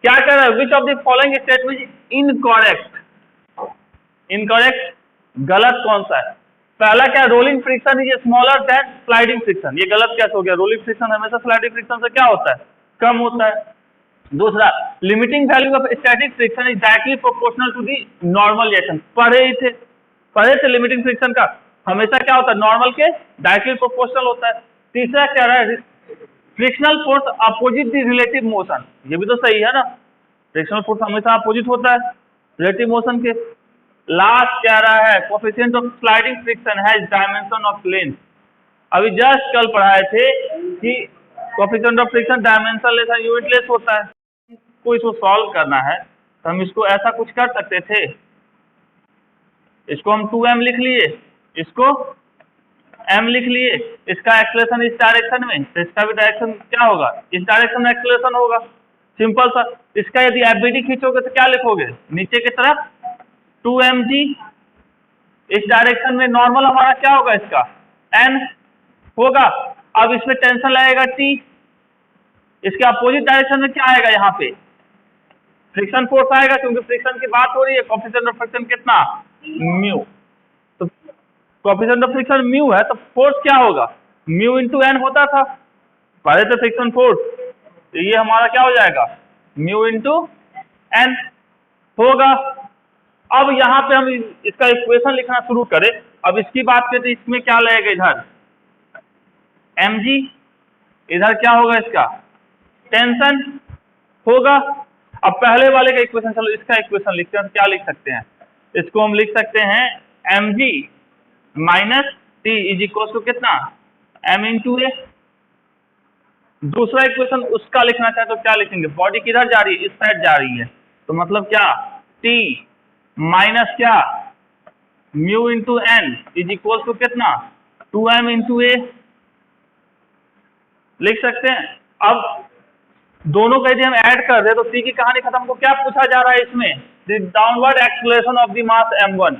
क्या कर रहा है, which of the following statement incorrect, incorrect गलत कौन सा है। पहला क्या, rolling friction is smaller than sliding friction, ये गलत कैसे हो गया, रोलिंग फ्रिक्शन हमेशा स्लाइडिंग फ्रिक्शन से क्या होता है, कम होता है। दूसरा, limiting value of static friction is directly proportional to the normal reaction, पढ़े थे लिमिटिंग फ्रिक्शन का हमेशा क्या होता है, नॉर्मल के डायरेक्टली प्रोपोर्शनल होता है। तीसरा क्या रहा है, frictional force opposite the relative motion, ये भी तो सही है ना, फ्रिक्शनल फोर्स हमेशा अपोजिट होता है रिलेटिव मोशन के। लास्ट क्या रहा है, coefficient of sliding friction has dimension of length, अभी जस्ट कल पढ़ाए थे कि कोएफिशिएंट ऑफ फ्रिक्शन डायमेंशनलेस है, यूनिटलेस होता है। को इसको सॉल्व करना है तो हम इसको ऐसा कुछ कर सकते थे, इसको हम 2m लिख लिए, इसको m लिख लिए, इसका एक्सेलरेशन इस डायरेक्शन में, तो इसका भी डायरेक्शन क्या होगा, इस डायरेक्शन में एक्सेलरेशन होगा, सिंपल सा। इसका यदि एफबीडी खींचोगे तो क्या लिखोगे, नीचे की तरफ 2mg, इस डायरेक्शन में नॉर्मल हमारा क्या होगा, इसका n होगा। अब इसमें टेंशन लगेगा t, इसके अपोजिट डायरेक्शन में क्या आएगा, यहाँ पे फ्रिक्शन फोर्स आएगा, क्योंकि फ्रिक्शन की बात हो रही है, कोएफिशिएंट ऑफ फ्रिक्शन कितना, म्यू, तो कोएफिशिएंट ऑफ फ्रिक्शन म्यू है तो फोर्स क्या होगा, म्यू इंटू एन होता था पहले तो फ्रिक्शन फोर्स, तो ये हमारा क्या हो जाएगा, म्यू इंटू एन होगा। अब यहाँ पे हम इसका इक्वेशन लिखना शुरू करें, अब इसकी बात करें तो इसमें क्या लगेगा, इधर mg, इधर क्या होगा, इसका टेंशन होगा। अब पहले वाले का इक्वेशन, चलो इसका इक्वेशन लिखते हैं, क्या लिख सकते हैं, इसको हम लिख सकते हैं mg minus T is equal to कितना, m इंटू ए। दूसरा इक्वेशन उसका लिखना चाहे तो क्या लिखेंगे, बॉडी किधर जा रही है, इस साइड जा रही है, तो मतलब क्या t माइनस क्या mu into N is equal to कितना 2m इंटू ए लिख सकते हैं। अब दोनों का यदि हम ऐड कर दे तो t की कहानी खत्म, को क्या पूछा जा रहा है इसमें, the downward acceleration of the mass m1,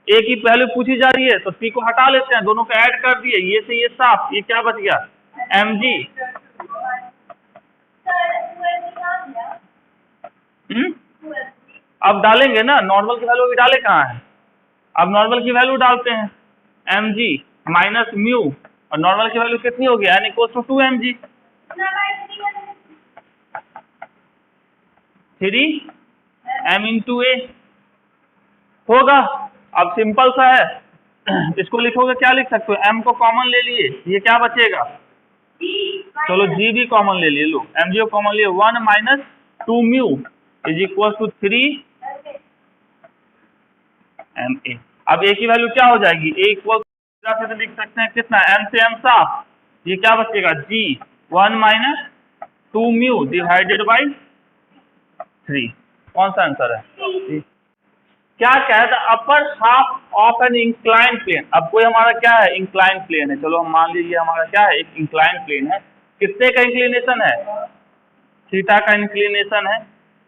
a की वैल्यू पूछी जा रही है तो t को हटा लेते हैं, दोनों का ऐड कर दिए, ये से ये साफ, ये क्या बच गया mg। अब डालेंगे ना, नॉर्मल की वैल्यू भी डाले कहाँ है, अब नॉर्मल की वैल्यू डालते हैं mg माइनस म्यू, और नॉर्मल की वैल्यू कितनी होगी, n equal to 2mg, 3m into a होगा। अब सिंपल सा है, इसको लिखोगे क्या लिख सकते हो, m को कॉमन ले लिए, ये क्या बचेगा, चलो g भी कॉमन ले लिए, लो mg को कॉमन लिए, 1 minus 2 mu is equal to 3 ma। अब a की वैल्यू क्या हो जाएगी, a इक्वल से तो लिख सकते हैं कितना, m से m साफ, ये क्या बचेगा g 1 minus 2 mu divided by 3, कौन सा आंसर है, क्या कहा था, upper half of an incline plane. अब कोई हमारा क्या है, इंक्लाइन प्लेन है, चलो हम मान लीजिए हमारा क्या है, एक इंक्लाइन प्लेन है, कितने का इंक्लिनेशन है, थीटा का इंक्लिनेशन है।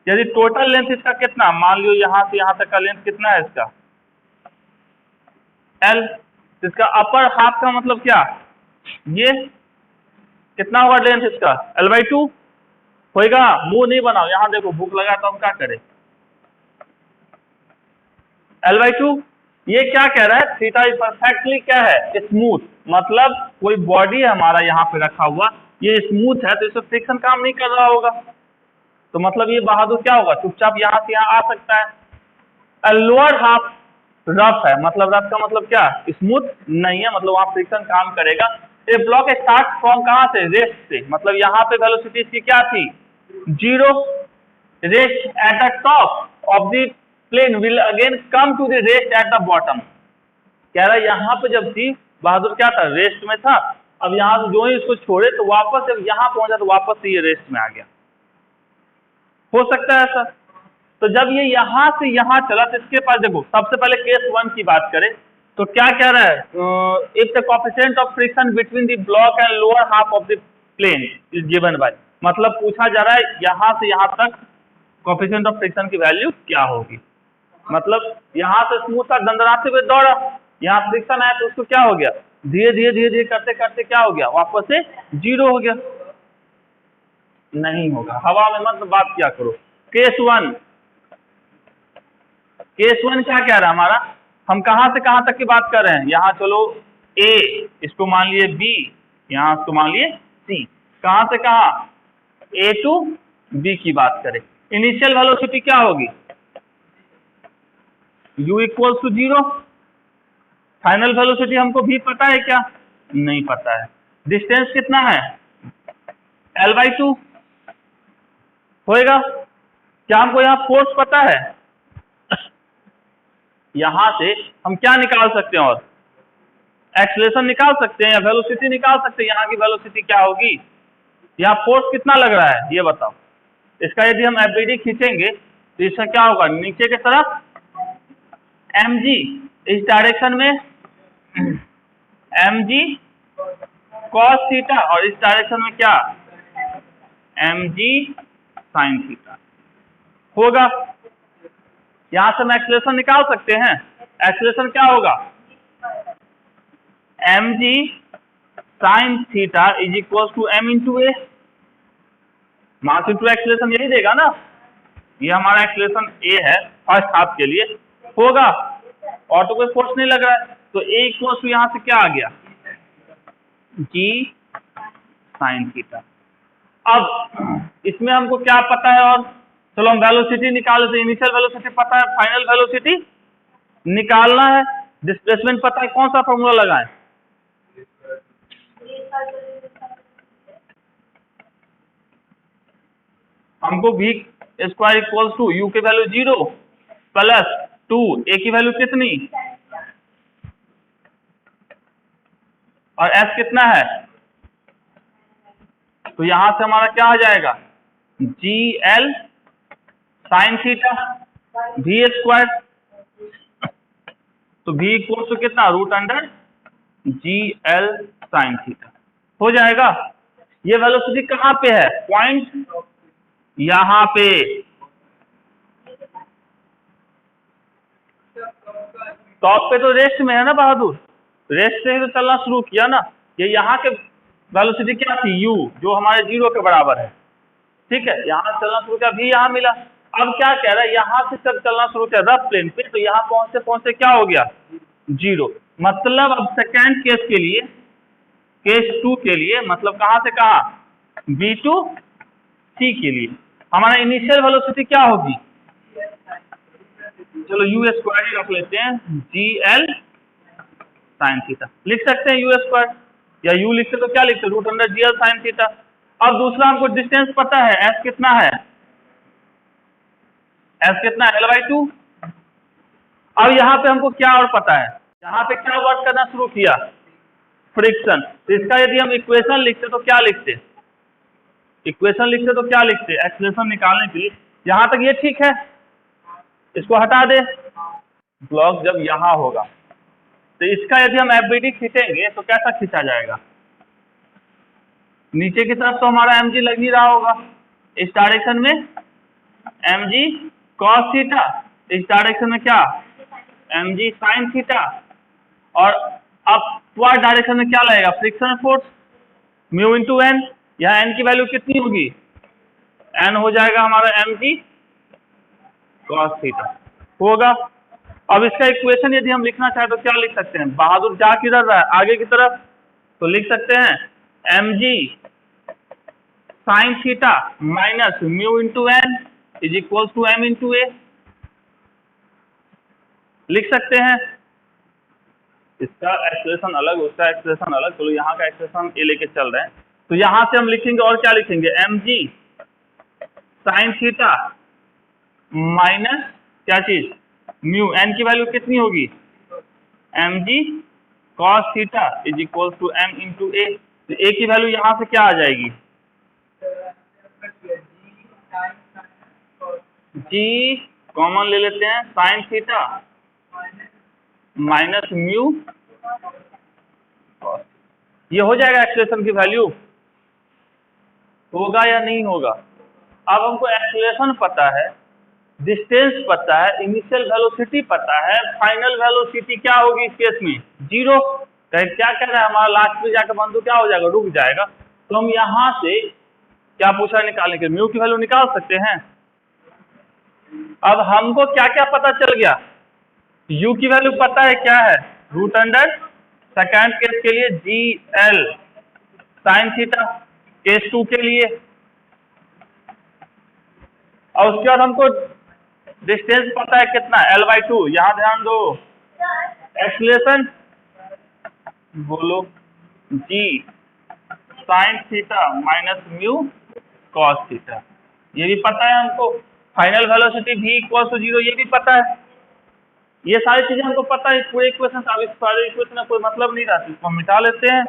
यदि टोटल लेंथ इसका कितना, मान लो यहाँ से यहाँ तक का लेंथ कितना है इसका l, इसका अपर हाफ का मतलब क्या, ये कितना होगा लेंथ इसका l/2 होएगा। मुंह नहीं बनाओ, यहाँ देखो भूख लगा तो हम क्या करें, l/2, ये क्या कह रहा है, थीटा इज परफेक्टली क्या है, स्मूथ, मतलब कोई बॉडी है हमारा यहाँ पे रखा हुआ, ये स्मूथ है तो इसमें फ्रिक्शन काम नहीं कर रहा होगा, तो मतलब ये बहादुर क्या होगा, चुपचाप यहाँ से यहाँ आ सकता है। लोअर हाफ रफ है, मतलब रफ का मतलब क्या, स्मूथ नहीं है, मतलब वहां फ्रिक्शन काम करेगा। ए ब्लॉक स्टार्ट फ्रॉम कहाँ से, रेस्ट से, मतलब यहाँ पे वेलोसिटी इसकी क्या थी 0, rest at the top of the plane will again come to the rest at the bottom. कह रहा है यहाँ पे जब थी बहादुर क्या था, रेस्ट में था, अब यहाँ से जो ही इसको छोड़े तो वापस जब यहाँ पहुंचा तो वापस से ये रेस्ट में आ गया, हो सकता है ऐसा। तो जब ये यहाँ से यहाँ चला तो इसके पास देखो, सबसे पहले केस 1 की बात करें तो क्या कह रहा है, if the coefficient of friction between the block and lower half of the plane is given by, मतलब पूछा जा रहा है यहाँ से यहाँ तक कोएफिशिएंट ऑफ फ्रिक्शन की वैल्यू क्या होगी, मतलब यहाँ से स्मूथ था दंदनाते हुए दौड़ा, यहाँ फ्रिक्शन आया तो उसको क्या हो गया, धीरे धीरे करते करते क्या हो गया, वापस से 0 हो गया। नहीं होगा, हवा में मत बात किया करो। केस वन क्या कह रहा है हमारा, हम कहां से कहां तक की बात कर रहे हैं, यहाँ चलो ए, इसको मान लिए बी, यहाँ इसको मान लिए सी, कहां से कहां, ए टू बी की बात करें। इनिशियल वेलोसिटी क्या होगी, u equals to 0। Final velocity हमको भी पता है क्या, नहीं पता है। डिस्टेंस कितना है, l/2 होएगा। क्या हमको यहाँ फोर्स पता है, यहां से हम क्या निकाल सकते हैं, और एक्सेलरेशन निकाल सकते हैं या वेलोसिटी निकाल सकते हैं, यहाँ की वेलोसिटी क्या होगी, यहाँ फोर्स कितना लग रहा है ये बताओ। इसका यदि हम एफबीडी खींचेंगे तो इसका क्या होगा, नीचे की तरफ mg, इस डायरेक्शन में mg cos थीटा, और इस डायरेक्शन में क्या mg sin थीटा होगा। यहां से हम एक्सेलरेशन निकाल सकते हैं, एक्सेलरेशन क्या होगा, mg sin theta is equal to m into a, mass into acceleration यही देगा ना, ये हमारा एक्सेलरेशन ए है फर्स्ट हाफ के लिए होगा, और तो कोई फोर्स नहीं लग रहा है, तो ए इक्वल टू यहां से क्या आ गया, g sin थीटा। अब इसमें हमको क्या पता है, और चलो हम वेलोसिटी निकाल लेते हैं। इनिशियल वेलोसिटी पता है, फाइनल वेलोसिटी निकालना है, डिस्प्लेसमेंट पता है, कौन सा फॉर्मूला लगाएं, हमको v square equals to u की वैल्यू 0 प्लस 2, a की वैल्यू कितनी, और s कितना है, तो यहां से हमारा क्या आ जाएगा, gl sin theta v square, तो v इक्वल टू कितना, √gl sin थीटा हो जाएगा। ये वेलोसिटी कहां पे है, पॉइंट यहां पे, टॉप पे तो रेस्ट में है ना बहादुर, रेस्ट से ही तो चलना शुरू किया ना। ये यहाँ के वेलोसिटी क्या थी, u, जो हमारे 0 के बराबर है, ठीक है, यहाँ चलना शुरू किया, v यहाँ मिला। अब क्या कह रहा है, यहाँ से जब चलना शुरू किया रफ प्लेन पे, तो यहाँ पहुंचते पहुंचते क्या हो गया, 0। मतलब अब सेकेंड केस के लिए, केस 2 के लिए, मतलब कहां से कहां, b टू c के लिए हमारा इनिशियल वेलोसिटी क्या होगी, चलो u स्क्वायर ही रख लेते हैं, gl sin थीटा लिख सकते हैं, u स्क्वायर, या u लिखते तो क्या लिखते, √gl sin थीटा। अब दूसरा हमको डिस्टेंस पता है, s कितना है, l/2। अब यहाँ पे हमको क्या और पता है, यहाँ पे क्या वर्क करना शुरू किया, फ्रिक्शन। तो इसका यदि हम इक्वेशन लिखते तो क्या लिखते, एक्सेलरेशन निकालने के लिए। यहां तक ये ठीक है, इसको हटा दे, ब्लॉक जब यहां होगा तो इसका यदि हम एफबीडी खींचेंगे तो कैसा खींचा जाएगा, नीचे की तरफ तो हमारा mg लग ही रहा होगा, इस डायरेक्शन में mg cos थीटा, इस डायरेक्शन में क्या mg sin थीटा, और अपवर्ड डायरेक्शन में क्या लगेगा, friction force mu into N. यहाँ n की वैल्यू कितनी होगी, n हो जाएगा हमारा mg cos थीटा होगा। अब इसका इक्वेशन यदि हम लिखना चाहें तो क्या लिख सकते हैं, बहादुर जा किधर रहा है, आगे की तरफ, तो लिख सकते हैं mg sin theta minus mu into N is equal to m into a, लिख सकते हैं। इसका एक्सप्रेशन अलग, उसका एक्सप्रेशन अलग, चलो यहाँ का एक्सप्रेशन ए लेके चल रहे हैं। तो यहां से हम लिखेंगे, और क्या लिखेंगे, mg sin थीटा माइनस क्या चीज, म्यू, एन की वैल्यू कितनी होगी, mg cos theta is equal to m into a. तो ए की वैल्यू यहां से क्या आ जाएगी, g कॉमन ले लेते हैं, sin थीटा माइनस म्यू, ये हो जाएगा एक्सेलरेशन की वैल्यू, होगा या नहीं होगा। अब हमको एक्सेलरेशन पता है, डिस्टेंस पता है, इनिशियल वेलोसिटी पता है, फाइनल वेलोसिटी क्या होगी इस केस में, 0। क्या कह रहा है हमारा, लास्ट में जाकर बंधु क्या हो जाएगा, रुक जाएगा। तो हम यहां से क्या पूछा है निकालने के लिए? म्यू की वैल्यू निकाल सकते हैं। अब हमको क्या क्या पता चल गया? यू की वैल्यू पता है क्या है? रूट अंडर सेकेंड केस के लिए G L sine theta, case 2 के लिए। और उसके बाद हमको डिस्टेंस पता है कितना, L/2। यहां ध्यान दो, एक्सीलरेशन बोलो g sine theta minus mu cos theta, ये भी पता है हमको। Final velocity v equal to 0, ये भी पता है। ये सारी चीजें हमको पता है। पूरे इक्वेशन, इस सारे इक्वेशन का कोई मतलब नहीं रहता, इसको हम मिटा लेते हैं।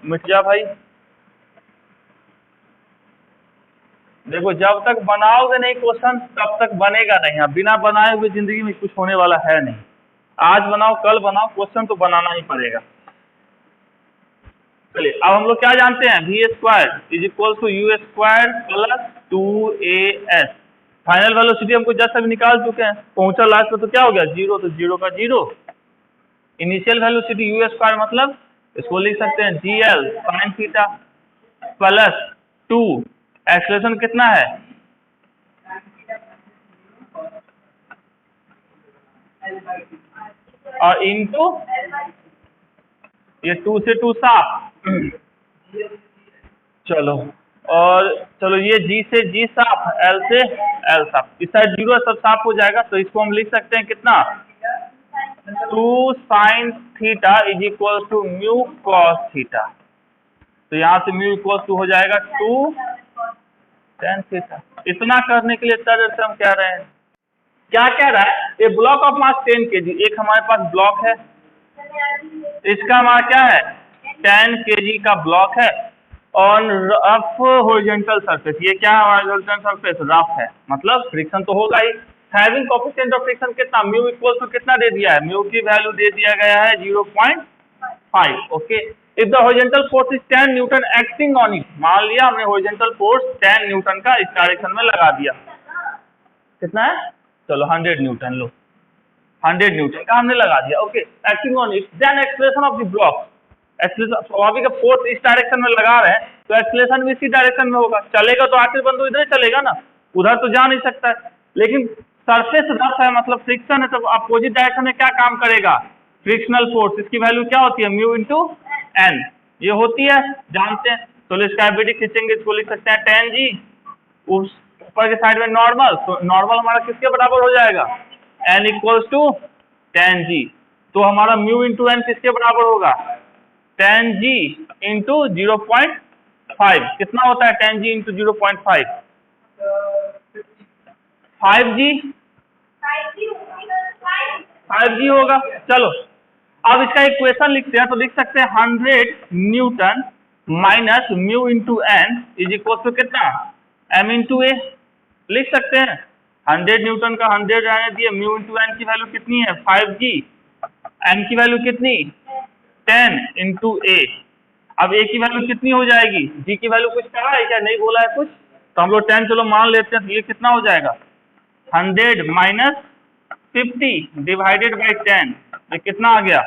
मिट जा भाई। देखो, जब तक बनाओगे नहीं क्वेश्चन तब तक बनेगा नहीं। अब बिना बनाए हुए जिंदगी में कुछ होने वाला है नहीं। आज बनाओ कल बनाओ, क्वेश्चन तो बनाना ही पड़ेगा। चलिए, अब हम लोग क्या जानते हैं? V square is equal to U square plus 2as। Final velocity हमको जस्ट अभी निकाल चुके हैं। पहुंचा लास्ट में तो क्या हो गया? 0, तो 0 का 0। इनिशियल वेलोसिटी यू स्क्वायर मतलब इसको लिख सकते हैं GL sine theta plus 2, acceleration कितना है? और इनटू ये 2 से 2 साफ। चलो, और चलो ये G से G साफ, L से L साफ। इस साइड 0 सब साफ हो जाएगा, तो इसको हम लिख सकते हैं कितना? 2 sine theta is equal to mu cos theta. तो यहाँ से म्यू इक्वल टू हो जाएगा 2 tan थीटा। इतना करने के लिए सर हम कह रहे हैं, क्या कह रहा है? ए ब्लॉक ऑफ मास 10 kg, एक हमारे पास ब्लॉक है, इसका हमारा क्या है? 10 kg का ब्लॉक है ऑन रफ हॉरिजॉन्टल सरफेस। ये क्या है? हॉरिजॉन्टल सरफेस रफ है, मतलब फ्रिक्शन तो होगा ही। हैविंग कोएफिशिएंट ऑफ फ्रिक्शन कितना? म्यू इक्वल टू कितना दे दिया है? म्यू की वैल्यू दे दिया गया है 0.5। Okay, if the horizontal force is 10 Newton acting on it. मान लिया हमने हॉरिजॉन्टल फोर्स 10 न्यूटन का इस डायरेक्शन में लगा दिया। कितना है? चलो 100 न्यूटन लो, 100 न्यूटन का हमने लगा दिया। Okay, acting on it, then acceleration of the block. Acceleration, स्वाभाविक फोर्स इस डायरेक्शन में लगा रहे हैं तो एक्सेलरेशन भी इसी डायरेक्शन में होगा। चलेगा तो आखिर बंद इधर चलेगा ना, उधर तो जा नहीं सकता है। लेकिन सरफेस रफ है, मतलब फ्रिक्शन है, तो अपोजिट डायरेक्शन में क्या काम करेगा? Frictional force. इसकी वैल्यू क्या होती है? म्यू इंटू एन, ये होती है, जानते हैं। तो इसका एबिलिटी खींचेंगे, इसको लिख सकते हैं tan g। ऊपर के साइड में नॉर्मल, तो नॉर्मल हमारा किसके बराबर हो जाएगा? n equals to tan g। तो हमारा म्यू इंटू एन किसके बराबर होगा? tan g into 0.5। कितना होता है tan g into 0.5? 5g, 5g होगा। चलो, अब इसका इक्वेशन लिखते हैं, तो लिख सकते हैं 100 newton minus mu into N is equal to कितना? m into a. लिख सकते हैं 100 न्यूटन का 100 रहने दिए, म्यू इंटू एन की वैल्यू कितनी है? 5g, एन की वैल्यू कितनी? 10 इंटू ए। अब ए की वैल्यू कितनी हो जाएगी? जी की वैल्यू कुछ कहा है क्या? नहीं बोला है कुछ, तो हम लोग 10 चलो मान लेते हैं। तो ये कितना हो जाएगा? 100 माइनस 50 डिवाइडेड बाई 10, ये कितना आ गया?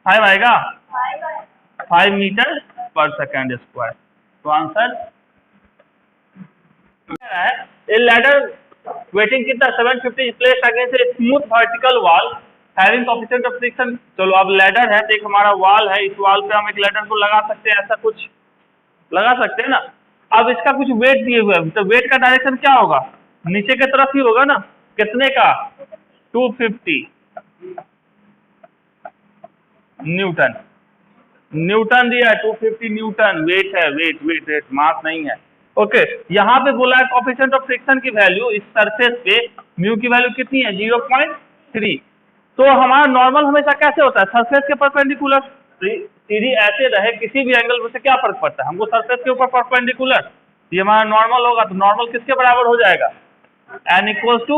5 आएगा, 5 मीटर पर सेकेंड स्क्वायर। तो आंसर है ए लैडर वेटिंग कितना? 750 place against a smooth vertical wall having coefficient of friction. चलो, अब लैडर है तो एक हमारा वॉल है, इस वॉल पे हम एक लैडर को लगा सकते हैं, ऐसा कुछ लगा सकते हैं ना। अब इसका कुछ वेट दिए हुए है, तो वेट का डायरेक्शन क्या होगा? नीचे की तरफ ही होगा ना। कितने का? 250 न्यूटन। न्यूटन दिया है, 250 न्यूटन वेट है, वेट मास नहीं है। ओके, यहाँ पे बोला है कोएफिशिएंट ऑफ फ्रिक्शन की वैल्यू इस सरफेस पे म्यू की वैल्यू कितनी है? 0.3। तो हमारा नॉर्मल हमेशा कैसे होता है? सरफेस के परपेंडिकुलर। सीधी ऐसे रहे किसी भी एंगल में से क्या फर्क पड़ता है? हमको सरफेस के ऊपर परपेंडिकुलर। ये हमारा नॉर्मल होगा, तो नॉर्मल किसके बराबर हो जाएगा? n इक्वल्स टू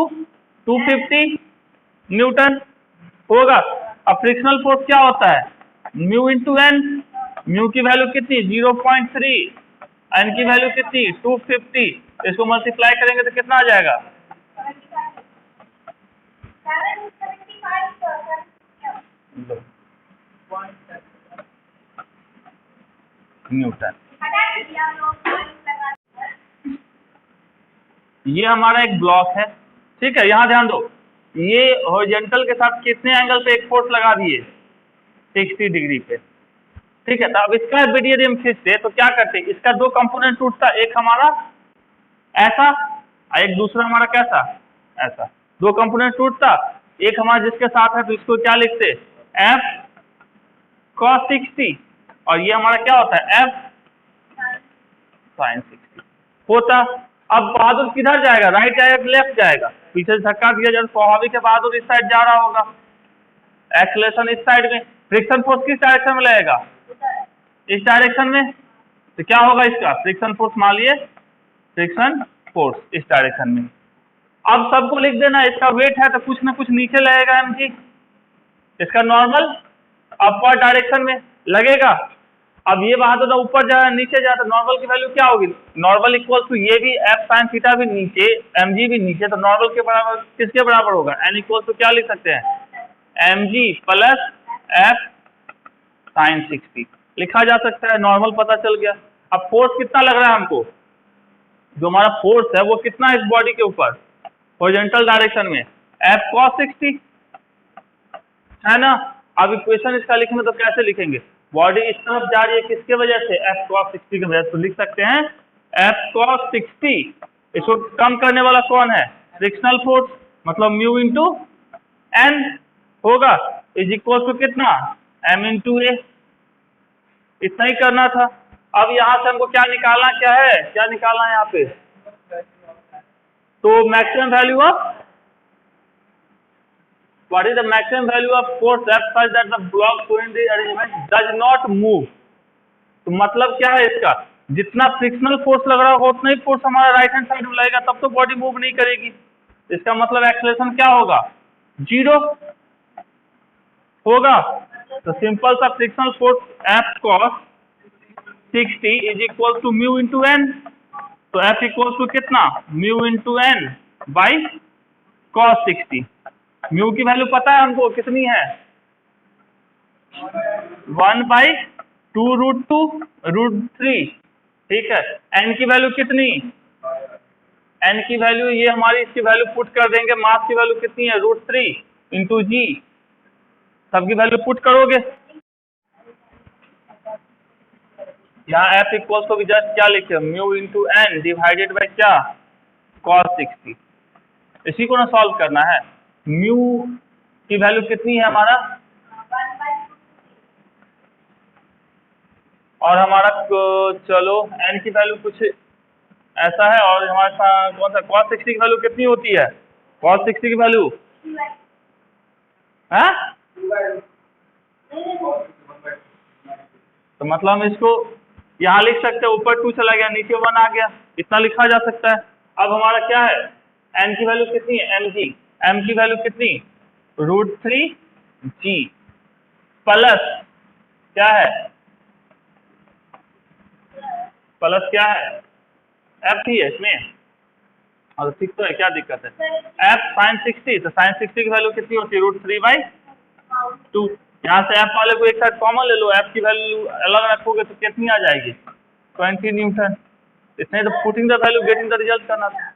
250 न्यूटन होगा। अब फ्रिक्शनल फोर्स क्या होता है? Mu into N. म्यू की वैल्यू कितनी? 0.3, एन की वैल्यू कितनी? 250। इसको मल्टीप्लाई करेंगे तो कितना आ जाएगा? न्यूटन। ये हमारा एक ब्लॉक है, ठीक है। यहाँ ध्यान दो, ये हॉरिजॉन्टल के साथ कितने एंगल पे एक फोर्स लगा दिए, 60 डिग्री पे, ठीक है। तो अब इसका बीडीए हम खींचते तो क्या करते, इसका दो कंपोनेंट टूटता, एक हमारा ऐसा और एक दूसरा हमारा कैसा, ऐसा। दो कंपोनेंट टूटता, एक हमारा जिसके साथ है तो इसको क्या लिखते, एफ cos 60, और ये हमारा क्या होता है, एफ sin 60 होता। अब बहादुर किधर जाएगा, राइट जाएगा लेफ्ट जाएगा, पीछे से धक्का दिया जाए स्वाभाविक है बहादुर इस साइड जा रहा होगा, एक्सेलरेशन इस साइड में, फ्रिक्शन फोर्स किस डायरेक्शन में लगेगा, इस डायरेक्शन में। तो क्या होगा इसका फ्रिक्शन फोर्स, मान लिए फ्रिक्शन फोर्स इस डायरेक्शन में। अब सबको लिख देना, इसका वेट है तो कुछ ना कुछ नीचे लगेगा एमजी, इसका नॉर्मल अपवर्ड डायरेक्शन में लगेगा। अब ये बहादुर ऊपर जा रहा है नीचे जा, तो नॉर्मल की वैल्यू क्या होगी, नॉर्मल इक्वल टू ये भी एफ साइन थीटा भी नीचे, एमजी भी नीचे, तो नॉर्मल के बराबर किसके बराबर होगा, एन इक्वल टू क्या लिख सकते हैं, एमजी प्लस एफ साइन 60 लिखा जा सकता है, नॉर्मल पता चल गया। अब फोर्स कितना लग रहा है हमको, जो हमारा फोर्स है वो कितना है इस बॉडी के ऊपर, हॉरिजॉन्टल डायरेक्शन में, एफ cos 60 है ना। अब इक्वेशन इसका लिखेंगे तो कैसे लिखेंगे, बॉडी इस तरफ जा रही है किसके वजह से, एफ cos 60 की वजह से, तो लिख सकते हैं एफ cos 60, इसको कम करने वाला कौन है, फ्रिक्शनल फोर्स, मतलब म्यू इंटू एन होगा, इज इक्वल टू कितना, एम इंटू ए, इतना ही करना था। अब यहाँ से हमको क्या निकालना, क्या है, क्या निकालना है यहाँ पे, तो maximum value of, what is the maximum value of force F such that the block so in the arrangement does not move। तो मतलब क्या है इसका, जितना फ्रिक्शनल फोर्स लग रहा होगा उतना ही फोर्स हमारा राइट हैंड साइड में लगेगा, तब तो बॉडी मूव नहीं करेगी। इसका मतलब एक्सेलरेशन क्या होगा, 0 होगा। तो सिंपल सा frictional force F cos 60 is equal to mu into N, तो F इक्वल टू कितना, mu into N by cos 60। Mu की वैल्यू पता है हमको कितनी है, 1/2√2√3, ठीक है। एन की वैल्यू कितनी, एन की वैल्यू ये हमारी इसकी वैल्यू पुट कर देंगे, मास की वैल्यू कितनी है, √3 इंटू जी, सबकी वैल्यू पुट करोगे, यहाँ एफ इक्वल्स को भी जस्ट क्या लिखे, mu into N divided by क्या, cos 60। इसी को ना सॉल्व करना है। म्यू की वैल्यू कितनी है हमारा, और हमारा चलो एन की वैल्यू कुछ ऐसा है, और हमारे कौन सा cos 60 की वैल्यू कितनी होती है, cos 60 की वैल्यू है, तो मतलब हम इसको यहाँ लिख सकते हैं, ऊपर 2 चला गया नीचे 1 आ गया, इतना लिखा जा सकता है। अब हमारा क्या है, एन की वैल्यू कितनी है, एम जी, एम की वैल्यू कितनी, √3 जी प्लस क्या है, प्लस क्या है, एफ ही है इसमें, और ठीक तो है, क्या दिक्कत है, एफ साइन 60, तो साइन 60 की वैल्यू कितनी होती है, √3/2। यहाँ से एफ वाले को एक साथ कॉमन ले लो, एफ की वैल्यू अलग रखोगे तो कितनी आ जाएगी, 20 न्यूटन। इतने तो putting the value getting the result करना था।